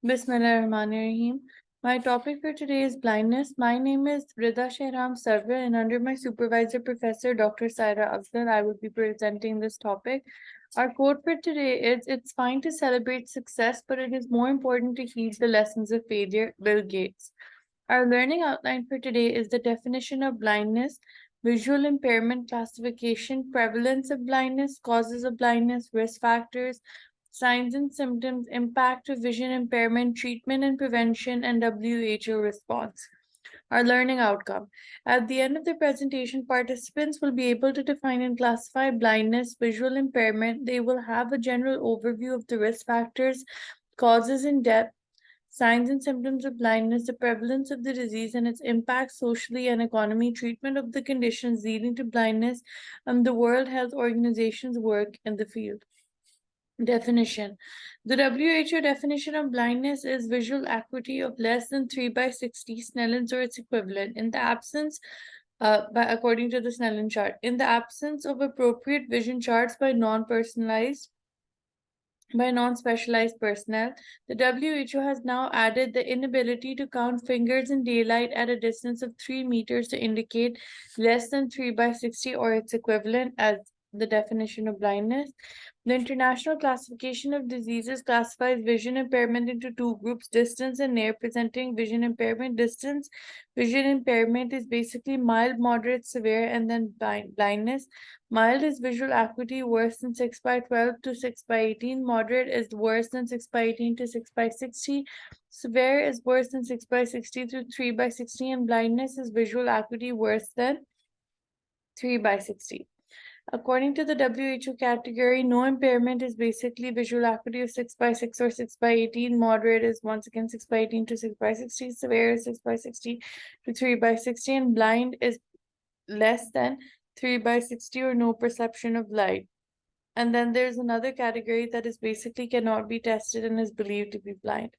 Bismillahirrahmanirrahim. My topic for today is blindness. My name is Rida Shehram Sarwar, and under my supervisor, Professor Dr. Saira Afzal, I will be presenting this topic. Our quote for today is: "It's fine to celebrate success, but it is more important to heed the lessons of failure." Bill Gates. Our learning outline for today is the definition of blindness, visual impairment classification, prevalence of blindness, causes of blindness, risk factors, signs and symptoms, impact of vision impairment, treatment and prevention, and WHO response. Our learning outcome. At the end of the presentation, participants will be able to define and classify blindness, visual impairment. They will have a general overview of the risk factors, causes in depth, signs and symptoms of blindness, the prevalence of the disease and its impact socially and economy, treatment of the conditions leading to blindness, and the World Health Organization's work in the field. Definition. The WHO definition of blindness is visual acuity of less than 3 by 60 Snellens or its equivalent in the absence according to the Snellen chart. In the absence of appropriate vision charts by non-specialized personnel, the WHO has now added the inability to count fingers in daylight at a distance of 3 meters to indicate less than 3 by 60 or its equivalent as the definition of blindness. The International Classification of Diseases classifies vision impairment into two groups, distance and near presenting vision impairment. Distance vision impairment is basically mild, moderate, severe, and then blindness. Mild is visual acuity worse than 6 by 12 to 6 by 18. Moderate is worse than 6 by 18 to 6 by 60. Severe is worse than 6 by 60 to 3 by 60. And blindness is visual acuity worse than 3 by 60. According to the WHO category, no impairment is basically visual acuity of 6 by 6 or 6 by 18. Moderate is once again 6 by 18 to 6 by 60. Severe is 6 by 60 to 3 by 60. And blind is less than 3 by 60 or no perception of light. And then there's another category that is basically cannot be tested and is believed to be blind.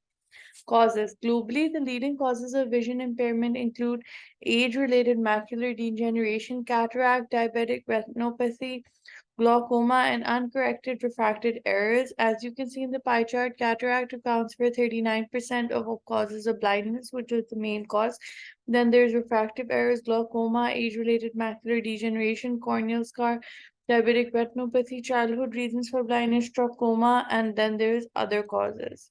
Causes. Globally, the leading causes of vision impairment include age-related macular degeneration, cataract, diabetic retinopathy, glaucoma, and uncorrected refractive errors. As you can see in the pie chart, cataract accounts for 39% of all causes of blindness, which is the main cause. Then there's refractive errors, glaucoma, age-related macular degeneration, corneal scar, diabetic retinopathy, childhood reasons for blindness, trachoma, and then there's other causes.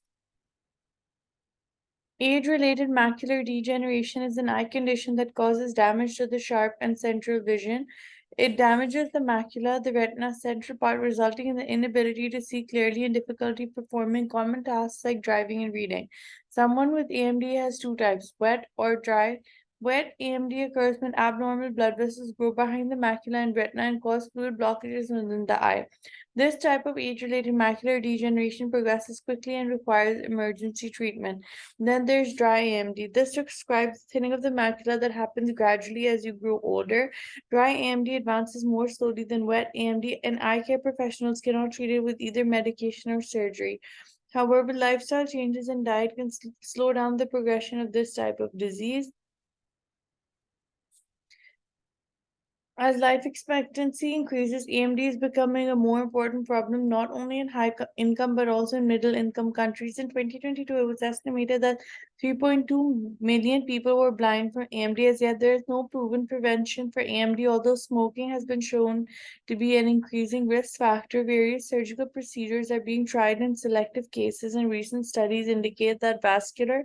Age-related macular degeneration is an eye condition that causes damage to the sharp and central vision. It damages the macula, the retina central part, resulting in the inability to see clearly and difficulty performing common tasks like driving and reading. Someone with AMD has two types, wet or dry. Wet AMD occurs when abnormal blood vessels grow behind the macula and retina and cause fluid blockages within the eye. This type of age-related macular degeneration progresses quickly and requires emergency treatment. Then there's dry AMD. This describes thinning of the macula that happens gradually as you grow older. Dry AMD advances more slowly than wet AMD, and eye care professionals cannot treat it with either medication or surgery. However, lifestyle changes and diet can slow down the progression of this type of disease. As life expectancy increases, AMD is becoming a more important problem not only in high income but also in middle income countries. In 2022, it was estimated that 3.2 million people were blind from AMD. As yet, there is no proven prevention for AMD, although smoking has been shown to be an increasing risk factor. Various surgical procedures are being tried in selective cases, and recent studies indicate that vascular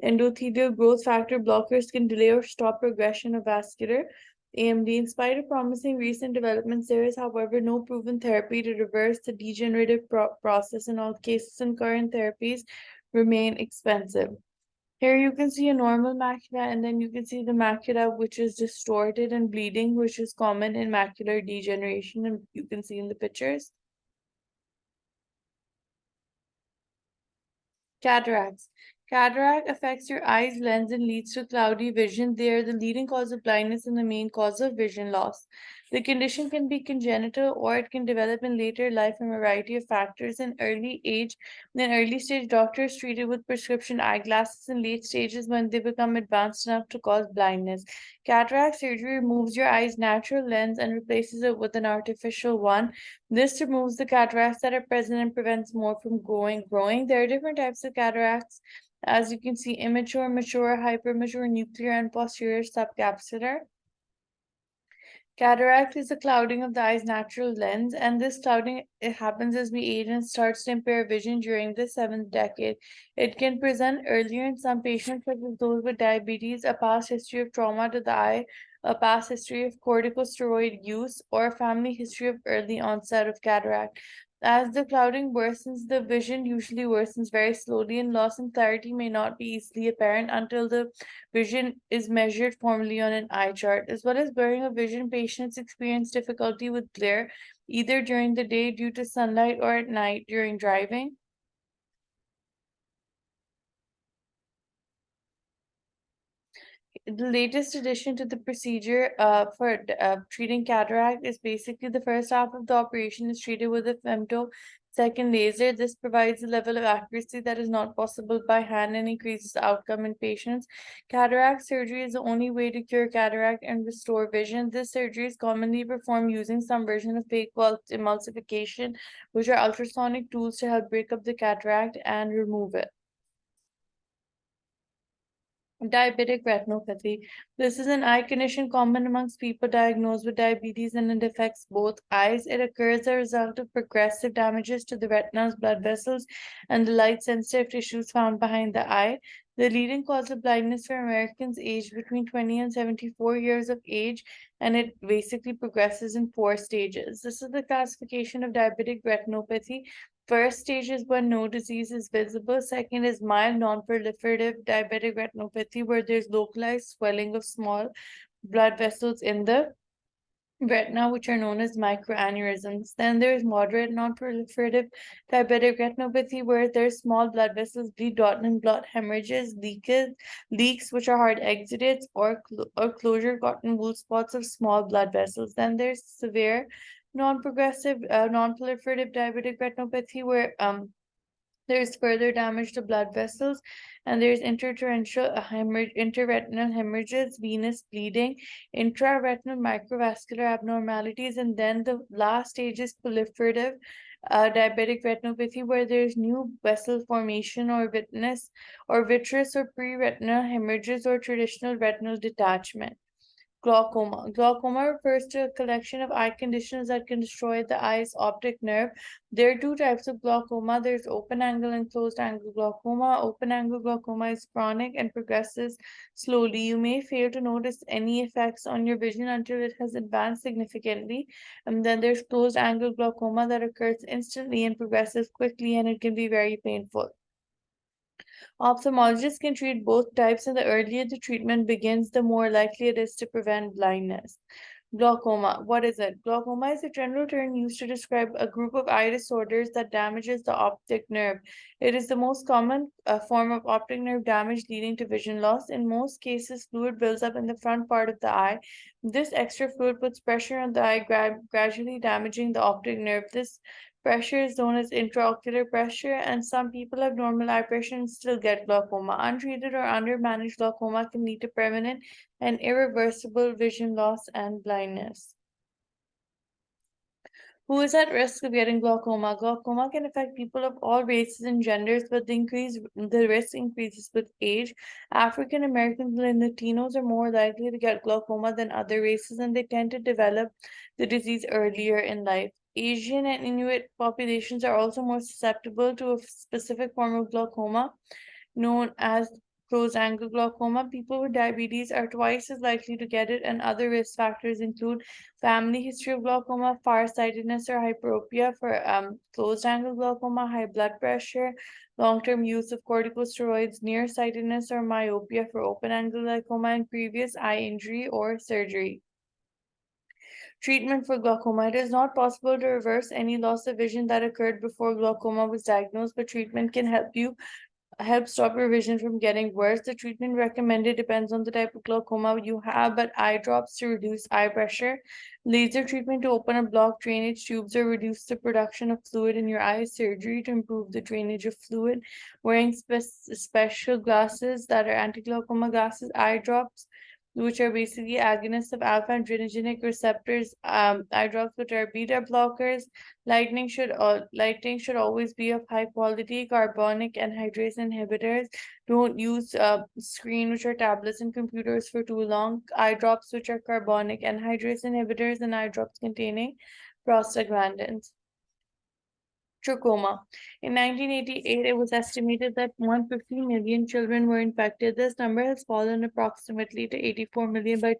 endothelial growth factor blockers can delay or stop progression of vascular AMD. In spite of promising recent developments, there is, however, no proven therapy to reverse the degenerative process in all cases, and current therapies remain expensive. Here you can see a normal macula, and then you can see the macula which is distorted and bleeding, which is common in macular degeneration, and you can see in the pictures. Cataracts. Cataract affects your eye's lens and leads to cloudy vision. They are the leading cause of blindness and the main cause of vision loss. The condition can be congenital or it can develop in later life from a variety of factors. In early stage, doctors treat it with prescription eyeglasses in late stages when they become advanced enough to cause blindness. Cataract surgery removes your eye's natural lens and replaces it with an artificial one. This removes the cataracts that are present and prevents more from growing. There are different types of cataracts. As you can see, immature, mature, hypermature, nuclear, and posterior subcapsular. Cataract is a clouding of the eye's natural lens, and this clouding it happens as we age and starts to impair vision during the seventh decade. It can present earlier in some patients, such as those with diabetes, a past history of trauma to the eye, a past history of corticosteroid use, or a family history of early onset of cataract. As the clouding worsens, the vision usually worsens very slowly, and loss in clarity may not be easily apparent until the vision is measured formally on an eye chart. As well as blurring of vision, patients experience difficulty with glare either during the day due to sunlight or at night during driving. The latest addition to the procedure for treating cataract is basically the first half of the operation is treated with a femtosecond laser. This provides a level of accuracy that is not possible by hand and increases outcome in patients. Cataract surgery is the only way to cure cataract and restore vision. This surgery is commonly performed using some version of fake wall emulsification, which are ultrasonic tools to help break up the cataract and remove it. Diabetic retinopathy. This is an eye condition common amongst people diagnosed with diabetes and it affects both eyes. It occurs as a result of progressive damages to the retina's blood vessels and the light sensitive tissues found behind the eye. The leading cause of blindness for Americans aged between 20 and 74 years of age, and it basically progresses in four stages. This is the classification of diabetic retinopathy. First stage is when no disease is visible. Second is mild non-proliferative diabetic retinopathy, where there's localized swelling of small blood vessels in the retina, which are known as microaneurysms. Then there's moderate non-proliferative diabetic retinopathy, where there's small blood vessels bleed out and blood hemorrhages, leaks, which are hard exudates, or closure cotton wool spots of small blood vessels. Then there's severe non-progressive, non-proliferative diabetic retinopathy, where there's further damage to blood vessels, and there's interretinal hemorrhages, venous bleeding, intraretinal microvascular abnormalities, and then the last stage is proliferative diabetic retinopathy, where there's new vessel formation or vitreous or pre-retinal hemorrhages or traditional retinal detachment. Glaucoma. Glaucoma refers to a collection of eye conditions that can destroy the eye's optic nerve. There are two types of glaucoma. There's open angle and closed angle glaucoma. Open angle glaucoma is chronic and progresses slowly. You may fail to notice any effects on your vision until it has advanced significantly. And then there's closed angle glaucoma that occurs instantly and progresses quickly, and it can be very painful. Ophthalmologists can treat both types, and the earlier the treatment begins, the more likely it is to prevent blindness. Glaucoma. What is it? Glaucoma is a general term used to describe a group of eye disorders that damages the optic nerve. It is the most common form of optic nerve damage leading to vision loss. In most cases, fluid builds up in the front part of the eye. This extra fluid puts pressure on the eye, gradually damaging the optic nerve. This pressure is known as intraocular pressure, and some people have normal eye pressure and still get glaucoma. Untreated or undermanaged glaucoma can lead to permanent and irreversible vision loss and blindness. Who is at risk of getting glaucoma? Glaucoma can affect people of all races and genders, but the risk increases with age. African Americans and Latinos are more likely to get glaucoma than other races, and they tend to develop the disease earlier in life. Asian and Inuit populations are also more susceptible to a specific form of glaucoma known as closed-angle glaucoma. People with diabetes are twice as likely to get it, and other risk factors include family history of glaucoma, farsightedness or hyperopia for closed-angle glaucoma, high blood pressure, long-term use of corticosteroids, nearsightedness or myopia for open-angle glaucoma, and previous eye injury or surgery. Treatment for glaucoma. It is not possible to reverse any loss of vision that occurred before glaucoma was diagnosed, but treatment can help you help stop your vision from getting worse. The treatment recommended depends on the type of glaucoma you have, but eye drops to reduce eye pressure, laser treatment to open up blocked drainage tubes or reduce the production of fluid in your eyes, surgery to improve the drainage of fluid, wearing special glasses that are anti-glaucoma glasses, eye drops, which are basically agonists of alpha adrenergic receptors, eye drops which are beta blockers. Lighting should always be of high quality. Carbonic anhydrase inhibitors. Don't use screen, which are tablets and computers, for too long. Eye drops, which are carbonic anhydrase inhibitors, and eye drops containing prostaglandins. Trachoma. In 1988, it was estimated that 150 million children were infected. This number has fallen approximately to 84 million by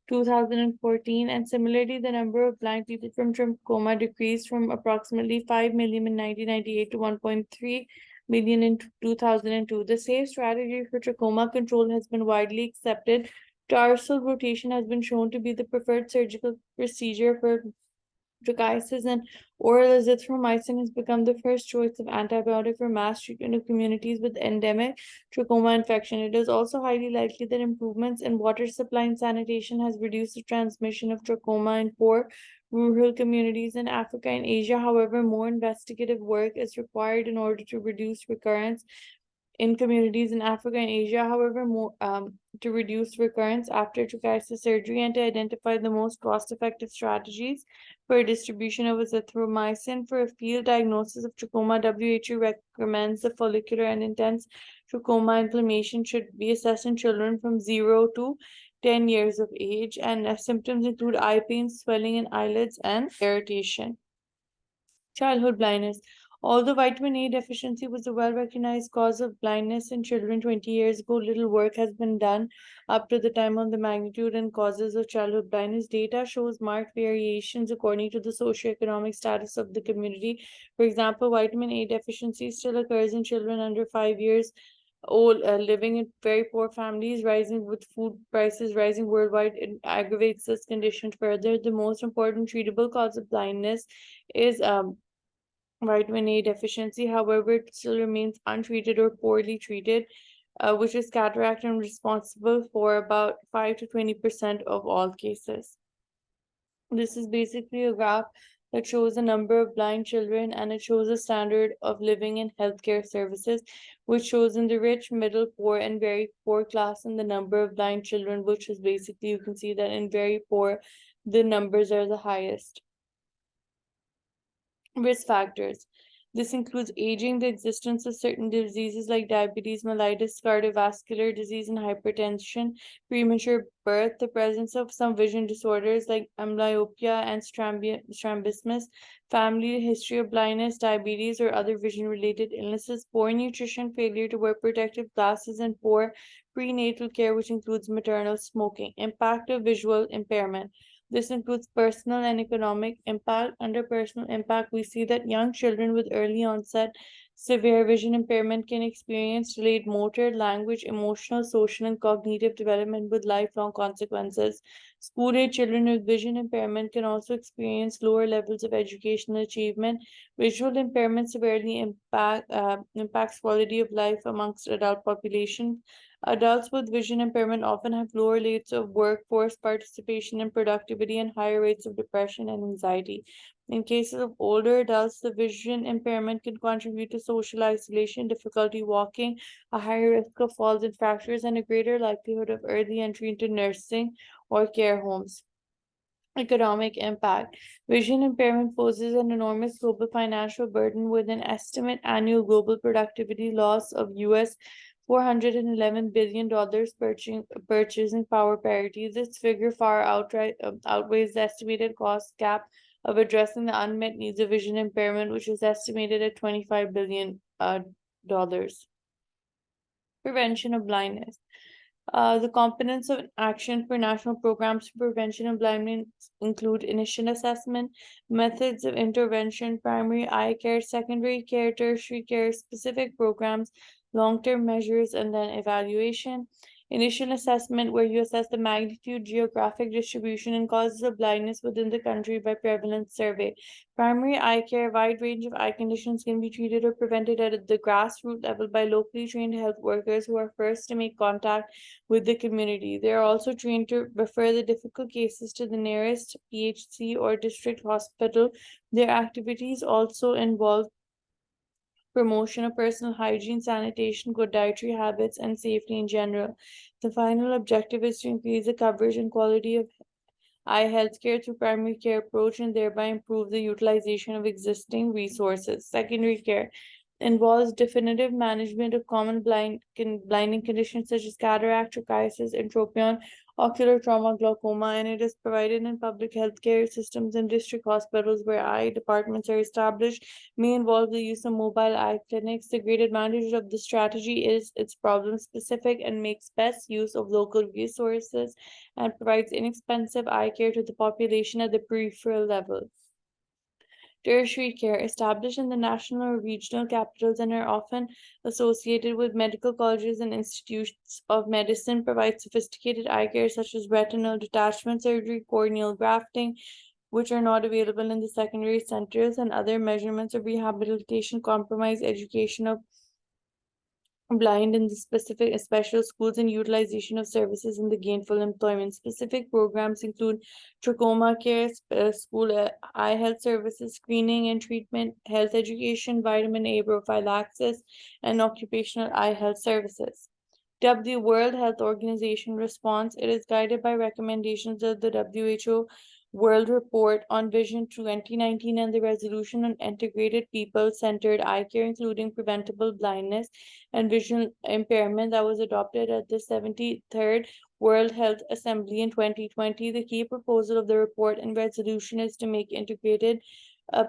2014, and similarly, the number of blind people from trachoma decreased from approximately 5 million in 1998 to 1.3 million in 2002. The safe strategy for trachoma control has been widely accepted. Tarsal rotation has been shown to be the preferred surgical procedure for trichitis, and oral azithromycin has become the first choice of antibiotic for mass treatment of communities with endemic trachoma infection. It is also highly likely that improvements in water supply and sanitation has reduced the transmission of trachoma in poor rural communities in Africa and Asia. However, more investigative work is required in order to reduce recurrence in communities in Africa and Asia, however, more to reduce recurrence after trichitis surgery and to identify the most cost-effective strategies for distribution of azithromycin for a field diagnosis of trachoma. WHO recommends the follicular and intense trachoma inflammation should be assessed in children from 0 to 10 years of age, and symptoms include eye pain, swelling in eyelids, and irritation. Childhood blindness. Although vitamin A deficiency was a well recognized cause of blindness in children 20 years ago, little work has been done up to the time on the magnitude and causes of childhood blindness. Data shows marked variations according to the socioeconomic status of the community. For example, vitamin A deficiency still occurs in children under 5 years old living in very poor families. Rising with food prices rising worldwide, it aggravates this condition further. The most important treatable cause of blindness is vitamin A deficiency. However, it still remains untreated or poorly treated, which is cataract and responsible for about 5 to 20% of all cases. This is basically a graph that shows the number of blind children, and it shows the standard of living in healthcare services, which shows in the rich, middle, poor, and very poor class, and the number of blind children, which is basically, you can see that in very poor, the numbers are the highest. Risk factors. This includes aging, the existence of certain diseases like diabetes, mellitus, cardiovascular disease, and hypertension, premature birth, the presence of some vision disorders like amblyopia and strabismus, family history of blindness, diabetes, or other vision-related illnesses, poor nutrition, failure to wear protective glasses, and poor prenatal care, which includes maternal smoking. Impact of visual impairment. This includes personal and economic impact. Under personal impact, we see that young children with early onset severe vision impairment can experience delayed motor, language, emotional, social, and cognitive development with lifelong consequences. School-age children with vision impairment can also experience lower levels of educational achievement. Visual impairment severely impacts quality of life amongst adult population. Adults with vision impairment often have lower rates of workforce participation and productivity and higher rates of depression and anxiety. In cases of older adults, the vision impairment can contribute to social isolation, difficulty walking, a higher risk of falls and fractures, and a greater likelihood of early entry into nursing or care homes. Economic impact. Vision impairment poses an enormous global financial burden with an estimate annual global productivity loss of US $411 billion purchasing power parity. This figure far outweighs the estimated cost gap of addressing the unmet needs of vision impairment, which is estimated at $25 billion. Prevention of blindness. The components of action for national programs for prevention of blindness include initial assessment, methods of intervention, primary eye care, secondary care, tertiary care, specific programs, long-term measures, and then evaluation. Initial assessment, where you assess the magnitude, geographic distribution, and causes of blindness within the country by prevalence survey. Primary eye care, a wide range of eye conditions can be treated or prevented at the grassroots level by locally trained health workers who are first to make contact with the community. They are also trained to refer the difficult cases to the nearest PHC or district hospital. Their activities also involve promotion of personal hygiene, sanitation, good dietary habits, and safety in general. The final objective is to increase the coverage and quality of eye healthcare through primary care approach and thereby improve the utilization of existing resources. Secondary care involves definitive management of common blinding conditions such as cataract, trichitis, entropion, ocular trauma, glaucoma, and it is provided in public healthcare systems and district hospitals where eye departments are established. May involve the use of mobile eye clinics. The great advantage of the strategy is it's problem specific and makes best use of local resources and provides inexpensive eye care to the population at the peripheral level. Tertiary care, established in the national or regional capitals and are often associated with medical colleges and institutes of medicine, provide sophisticated eye care such as retinal detachment surgery, corneal grafting, which are not available in the secondary centers, and other measurements of rehabilitation, compromise, education of blind in the specific special schools and utilization of services in the gainful employment. Specific programs include trachoma care, school eye health services, screening and treatment, health education, vitamin A prophylaxis, and occupational eye health services. W World Health Organization response. It is guided by recommendations of the WHO World Report on Vision 2019 and the Resolution on Integrated People-Centered Eye Care, including preventable blindness and vision impairment that was adopted at the 73rd World Health Assembly in 2020. The key proposal of the report and resolution is to make integrated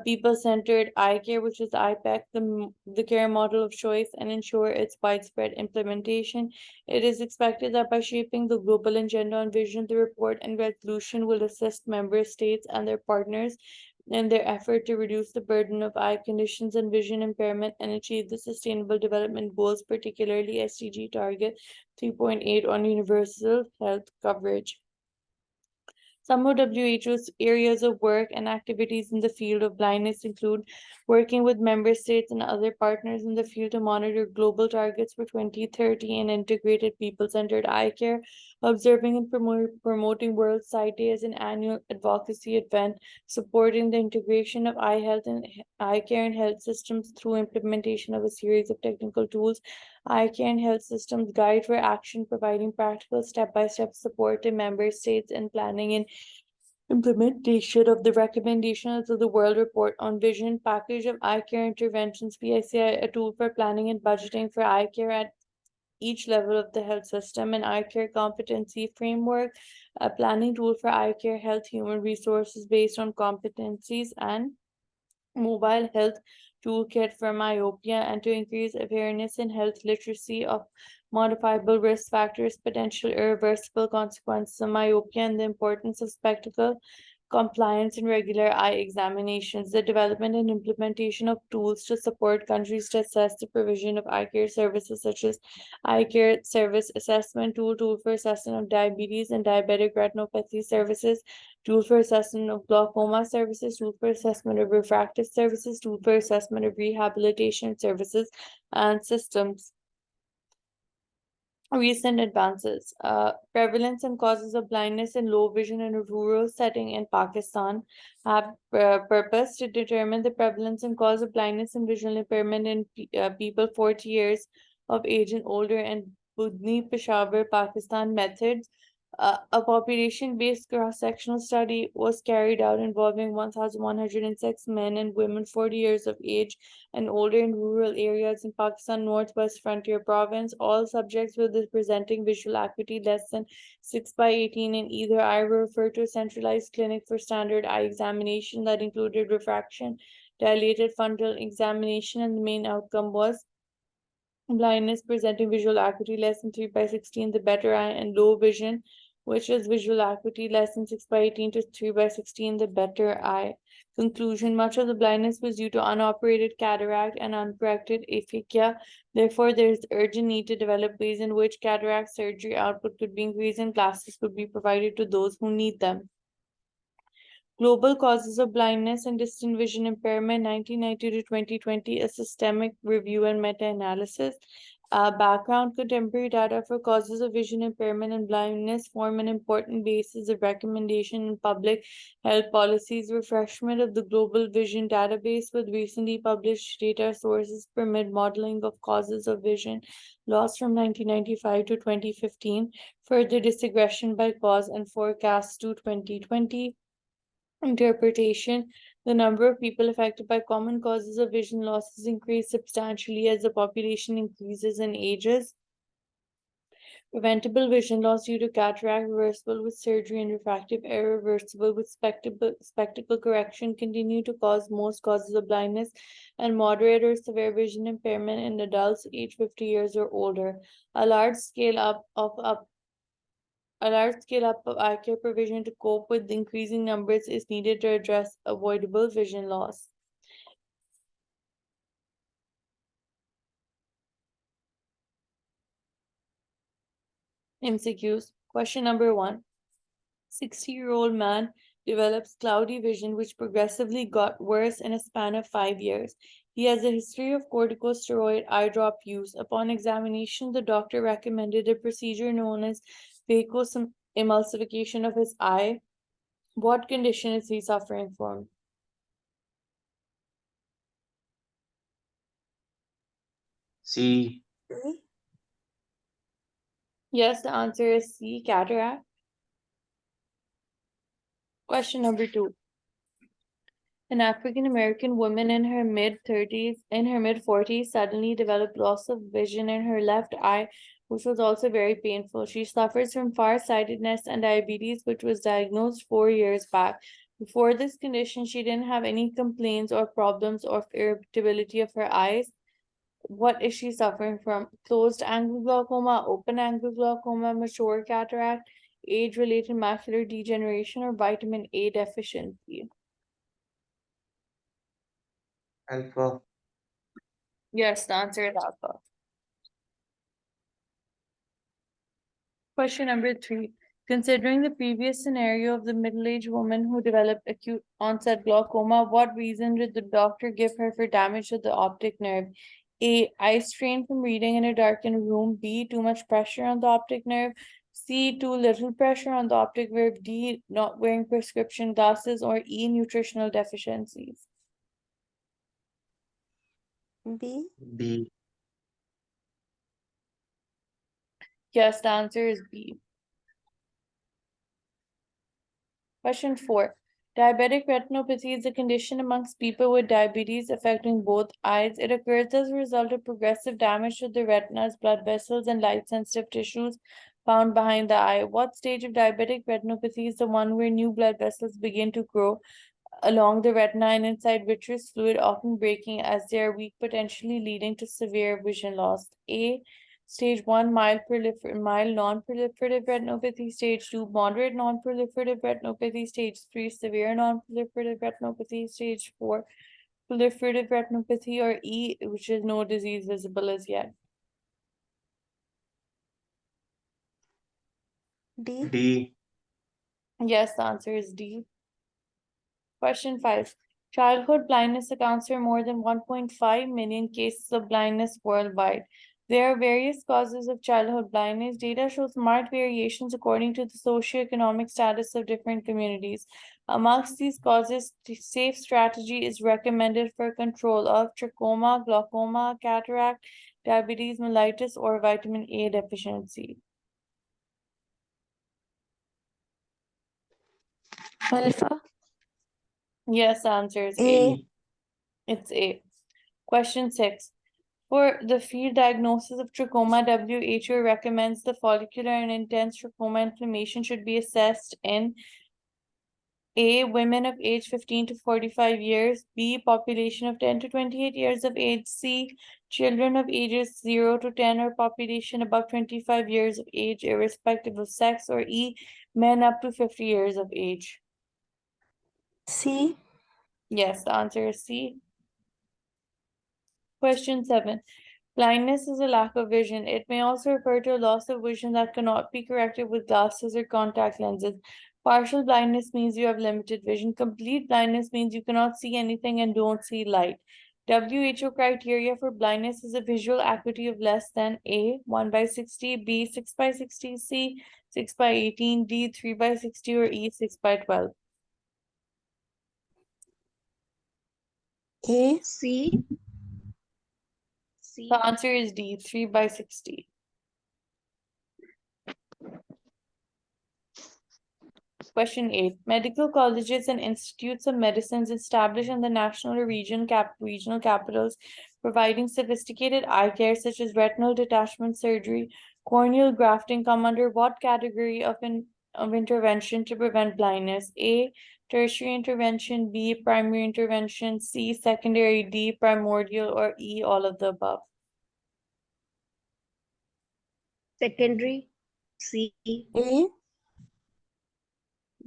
people-centered eye care, which is IPEC, the care model of choice and ensure its widespread implementation. It is expected that by shaping the global agenda on vision, the report and resolution will assist member states and their partners in their effort to reduce the burden of eye conditions and vision impairment and achieve the Sustainable Development Goals, particularly SDG Target 3.8 on universal health coverage. Some of WHO's areas of work and activities in the field of blindness include working with member states and other partners in the field to monitor global targets for 2030 and integrated people-centered eye care, observing and promoting World Sight Day as an annual advocacy event, supporting the integration of eye health and eye care and health systems through implementation of a series of technical tools, eye care and health systems guide for action, providing practical step-by-step support to member states in planning and implementation of the recommendations of the World Report on Vision Package of Eye Care Interventions, PICI, a tool for planning and budgeting for eye care at each level of the health system, an eye care competency framework, a planning tool for eye care health human resources based on competencies, and mobile health toolkit for myopia and to increase awareness and health literacy of modifiable risk factors, potential irreversible consequences of myopia, and the importance of spectacle compliance and regular eye examinations, the development and implementation of tools to support countries to assess the provision of eye care services such as eye care service assessment tool for assessment of diabetes and diabetic retinopathy services, tool for assessment of glaucoma services, tool for assessment of refractive services, tool for assessment of rehabilitation services and systems. Recent advances. Prevalence and causes of blindness and low vision in a rural setting in Pakistan have purpose to determine the prevalence and cause of blindness and visual impairment in people 40 years of age and older and Budni Peshawar, Pakistan methods. A population-based cross-sectional study was carried out involving 1,106 men and women 40 years of age and older in rural areas in Pakistan Northwest Frontier Province. All subjects with presenting visual acuity less than 6 by 18 in either eye were referred to a centralized clinic for standard eye examination that included refraction, dilated frontal examination, and the main outcome was blindness presenting visual acuity less than 3 by 16, the better eye, and low vision, which is visual acuity less than 6 by 18 to 3 by 16, the better eye. Conclusion: much of the blindness was due to unoperated cataract and uncorrected aphakia. Therefore, there is urgent need to develop ways in which cataract surgery output could be increased and glasses could be provided to those who need them. Global Causes of Blindness and Distant Vision Impairment, 1990 to 2020, a systemic review and meta-analysis. Background: contemporary data for causes of vision impairment and blindness form an important basis of recommendation in public health policies. Refreshment of the global vision database with recently published data sources permit modeling of causes of vision loss from 1995 to 2015. Further disaggregation by cause and forecast to 2020. Interpretation: the number of people affected by common causes of vision loss has increased substantially as the population increases and ages. Preventable vision loss due to cataract, reversible with surgery, and refractive error, reversible with spectacle correction, continue to cause most causes of blindness and moderate or severe vision impairment in adults aged 50 years or older. A large scale up of eye care provision to cope with increasing numbers is needed to address avoidable vision loss. MCQs. Question number 1. 60-year-old man develops cloudy vision which progressively got worse in a span of 5 years. He has a history of corticosteroid eye drop use. Upon examination, the doctor recommended a procedure known as emulsification of his eye. What condition is he suffering from? C. Yes, the answer is C, cataract. Question number 2. An African American woman in her mid 40s suddenly developed loss of vision in her left eye, which was also very painful. She suffers from farsightedness and diabetes, which was diagnosed 4 years back. Before this condition, she didn't have any complaints or problems of irritability of her eyes. What is she suffering from? Closed angle glaucoma, open angle glaucoma, mature cataract, age-related macular degeneration, or vitamin A deficiency? Alpha. Yes, the answer is alpha. Question number 3. Considering the previous scenario of the middle-aged woman who developed acute onset glaucoma, what reason did the doctor give her for damage to the optic nerve? A. Eye strain from reading in a darkened room. B. Too much pressure on the optic nerve. C. Too little pressure on the optic nerve. D. Not wearing prescription glasses. Or E. Nutritional deficiencies. B. B. Yes, the answer is B. Question 4. Diabetic retinopathy is a condition amongst people with diabetes affecting both eyes. It occurs as a result of progressive damage to the retina's blood vessels and light-sensitive tissues found behind the eye. What stage of diabetic retinopathy is the one where new blood vessels begin to grow along the retina and inside vitreous fluid, often breaking as they are weak, potentially leading to severe vision loss? A. Stage 1, mild non-proliferative retinopathy. Stage 2, moderate non-proliferative retinopathy. Stage 3, severe non-proliferative retinopathy. Stage 4, proliferative retinopathy. Or E, which is no disease visible as yet. D. D. Yes, the answer is D. Question 5. Childhood blindness accounts for more than 1.5 million cases of blindness worldwide. There are various causes of childhood blindness. Data shows marked variations according to the socioeconomic status of different communities. Amongst these causes, safe strategy is recommended for control of trachoma, glaucoma, cataract, diabetes mellitus, or vitamin A deficiency. Alpha. Yes, the answer is A. A. It's A. Question 6. For the field diagnosis of trachoma, WHO recommends the follicular and intense trachoma inflammation should be assessed in A. Women of age 15 to 45 years. B. Population of 10 to 28 years of age. C. Children of ages 0 to 10 or population above 25 years of age, irrespective of sex. Or E. Men up to 50 years of age. C. Yes, the answer is C. Question 7. Blindness is a lack of vision. It may also refer to a loss of vision that cannot be corrected with glasses or contact lenses. Partial blindness means you have limited vision. Complete blindness means you cannot see anything and don't see light. WHO criteria for blindness is a visual acuity of less than A, 1 by 60, B, 6 by 60, C, 6 by 18, D, 3 by 60, or E, 6 by 12. A. C. The answer is D, 3 by 60. Question 8. Medical colleges and institutes of medicine established in the national or regional capitals, providing sophisticated eye care such as retinal detachment surgery, corneal grafting come under what category of intervention to prevent blindness? A. Tertiary intervention, B. Primary intervention, C. Secondary, D. Primordial, or E. All of the above. Secondary. C. A.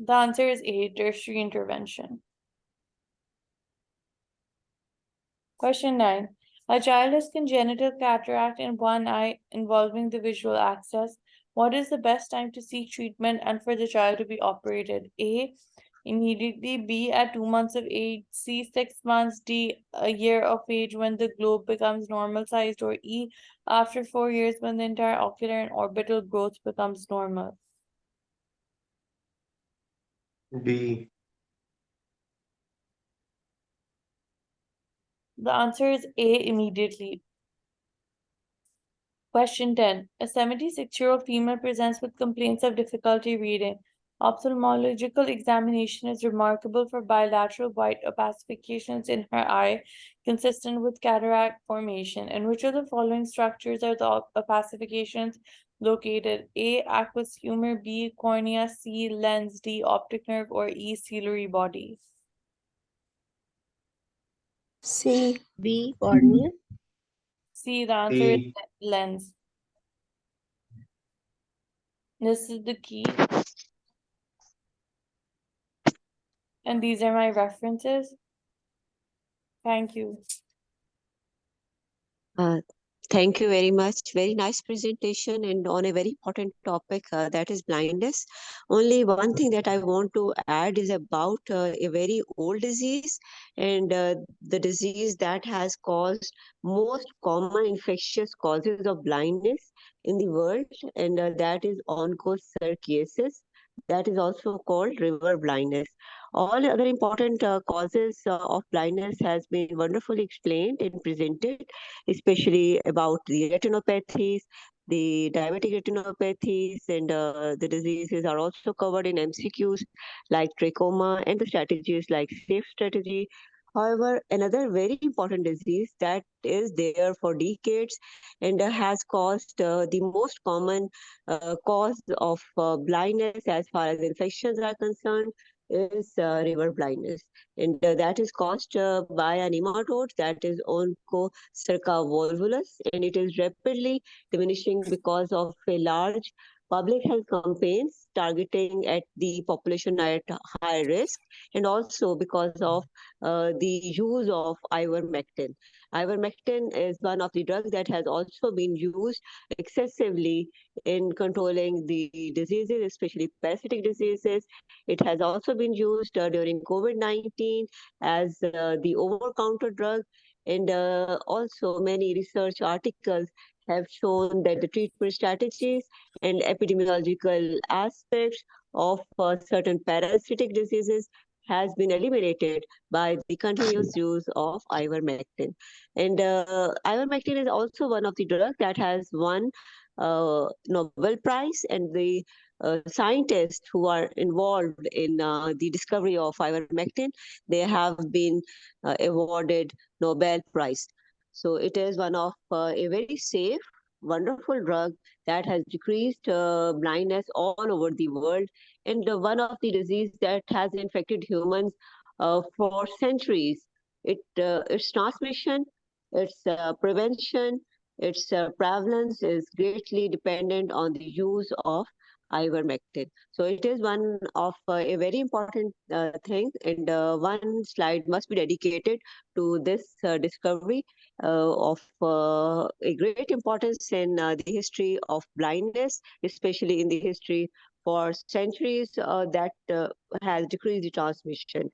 The answer is A. Tertiary intervention. Question 9. A child has congenital cataract in one eye involving the visual axis. What is the best time to seek treatment and for the child to be operated? A. Immediately. B. At 2 months of age. C. 6 months. D. A year of age when the globe becomes normal sized. Or E. After 4 years when the entire ocular and orbital growth becomes normal. B. The answer is A. Immediately. Question 10. A 76-year-old female presents with complaints of difficulty reading. Ophthalmological examination is remarkable for bilateral white opacifications in her eye, consistent with cataract formation. In which of the following structures are the opacifications located? A. Aqueous humor, B. Cornea, C. Lens, D. Optic nerve, or E. Ciliary body. C. B. Cornea. C. The answer is C. lens. This is the key. And these are my references. Thank you. Thank you very much. Very nice presentation and on a very important topic that is blindness. Only one thing that I want to add is about a very old disease and the disease that has caused most common infectious causes of blindness in the world, and that is onchocerciasis. That is also called river blindness. All other important causes of blindness has been wonderfully explained and presented, especially about the retinopathies, the diabetic retinopathies, and the diseases are also covered in MCQs like trachoma and the strategies like safe strategy. However, another very important disease that is there for decades and has caused the most common cause of blindness as far as infections are concerned is river blindness, and that is caused by a nematode that is Onchocerca volvulus, and it is rapidly diminishing because of a large public health campaigns targeting at the population at high risk, and also because of the use of ivermectin. Ivermectin is one of the drugs that has also been used excessively in controlling the diseases, especially parasitic diseases. It has also been used during COVID-19 as the over-counter drug, and also many research articles have shown that the treatment strategies and epidemiological aspects of certain parasitic diseases has been eliminated by the continuous use of ivermectin. And ivermectin is also one of the drugs that has won Nobel Prize, and the scientists who are involved in the discovery of ivermectin, they have been awarded Nobel Prize. So it is one of a very safe, wonderful drug that has decreased blindness all over the world, and one of the disease that has infected humans for centuries. Its transmission, its prevention, its prevalence is greatly dependent on the use of ivermectin. So it is one of a very important thing, and one slide must be dedicated to this discovery of a great importance in the history of blindness, especially in the history for centuries that has decreased the transmission.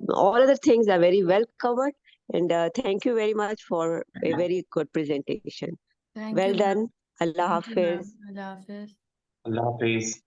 All other things are very well covered, and thank you very much for a very good presentation. Thank Well you, done. ma'am. Allah Thank you, ma'am. Hafiz. Allah Hafiz. Allah Hafiz.